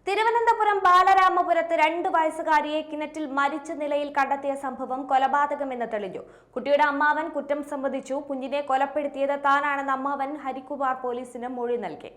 തിരുവനന്തപുരം ബാലരാമപുരത്ത് 2 വയസ്സുകാരിയെ കിണറ്റിൽ മരിച്ച നിലയിൽ കണ്ടെത്തിയ സംഭവം കൊലപാതകമെന്ന് തെളിഞ്ഞു. കുട്ടിയുടെ അമ്മാവൻ കുറ്റം സമ്മതിച്ചു. കുഞ്ഞിനെ കൊലപ്പെടുത്തിയത് താനാണെന്ന് അമ്മാവൻ ഹരികുമാർ പോലീസിന് മൊഴി നൽകി.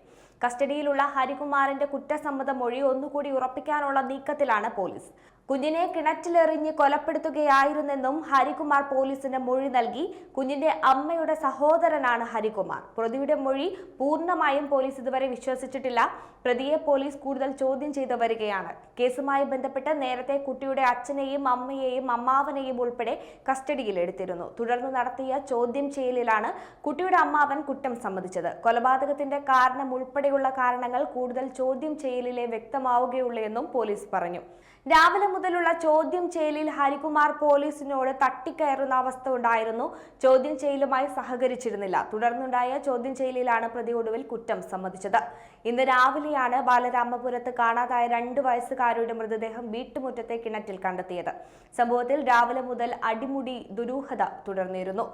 കസ്റ്റഡിയിലുള്ള ഹരികുമാറിന്റെ കുറ്റസമ്മത മൊഴി ഒന്നുകൂടി ഉറപ്പിക്കാനുള്ള നീക്കത്തിലാണ് പോലീസ്. കുഞ്ഞിനെ കിണറ്റിലെറിഞ്ഞ് കൊലപ്പെടുത്തുകയായിരുന്നെന്നും ഹരികുമാർ പോലീസിന് മൊഴി നൽകി. കുഞ്ഞിന്റെ അമ്മയുടെ സഹോദരനാണ് ഹരികുമാർ. പ്രതിയുടെ മൊഴി പൂർണ്ണമായും പോലീസ് ഇതുവരെ വിശ്വസിച്ചിട്ടില്ല. പ്രതിയെ പോലീസ് കൂടുതൽ ചോദ്യം ചെയ്തു വരികയാണ്. കേസുമായി ബന്ധപ്പെട്ട് നേരത്തെ കുട്ടിയുടെ അച്ഛനെയും അമ്മയെയും അമ്മാവനെയും ഉൾപ്പെടെ കസ്റ്റഡിയിലെടുത്തിരുന്നു. തുടർന്ന് നടത്തിയ ചോദ്യം ചെയ്യലിലാണ് കുട്ടിയുടെ അമ്മാവൻ കുറ്റം സമ്മതിച്ചത്. കൊലപാതകത്തിന്റെ കാരണം ഉൾപ്പെടെയുള്ള കാരണങ്ങൾ കൂടുതൽ ചോദ്യം ചെയ്യലിലെ വ്യക്തമാവുകയുള്ളൂ എന്നും പോലീസ് പറഞ്ഞു. രാവിലെ മുതലുള്ള ചോദ്യം ചെയ്യലിൽ ഹരികുമാർ പോലീസിനോട് തട്ടിക്കയറുന്ന അവസ്ഥ ഉണ്ടായിരുന്നു. ചോദ്യം ചെയ്യലുമായി സഹകരിച്ചിരുന്നില്ല. തുടർന്നുണ്ടായ ചോദ്യം ചെയ്യലിലാണ് പ്രതി ഒടുവിൽ കുറ്റം സമ്മതിച്ചത്. ഇന്ന് രാവിലെയാണ് ബാലരാമപുരത്ത് കാണാതായ 2 വയസ്സുകാരുടെ മൃതദേഹം വീട്ടുമുറ്റത്തെ കിണറ്റിൽ കണ്ടെത്തിയത്. സംഭവത്തിൽ രാവിലെ മുതൽ അടിമുടി ദുരൂഹത തുടർന്നിരുന്നു.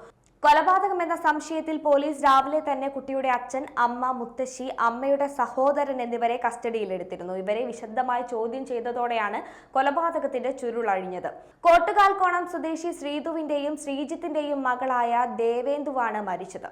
കൊലപാതകമെന്ന സംശയത്തിൽ പോലീസ് രാവിലെ തന്നെ കുട്ടിയുടെ അച്ഛൻ, അമ്മ, മുത്തശ്ശി, അമ്മയുടെ സഹോദരൻ എന്നിവരെ കസ്റ്റഡിയിലെടുത്തിരുന്നു. ഇവരെ വിശദമായി ചോദ്യം ചെയ്തതോടെയാണ് കൊലപാതകത്തിന്റെ ചുരുളഴിഞ്ഞത്. കോട്ടുകാൽക്കോണം സ്വദേശി ശ്രീതുവിന്റെയും ശ്രീജിത്തിന്റെയും മകളായ ദേവേന്ദുവാണ് മരിച്ചത്.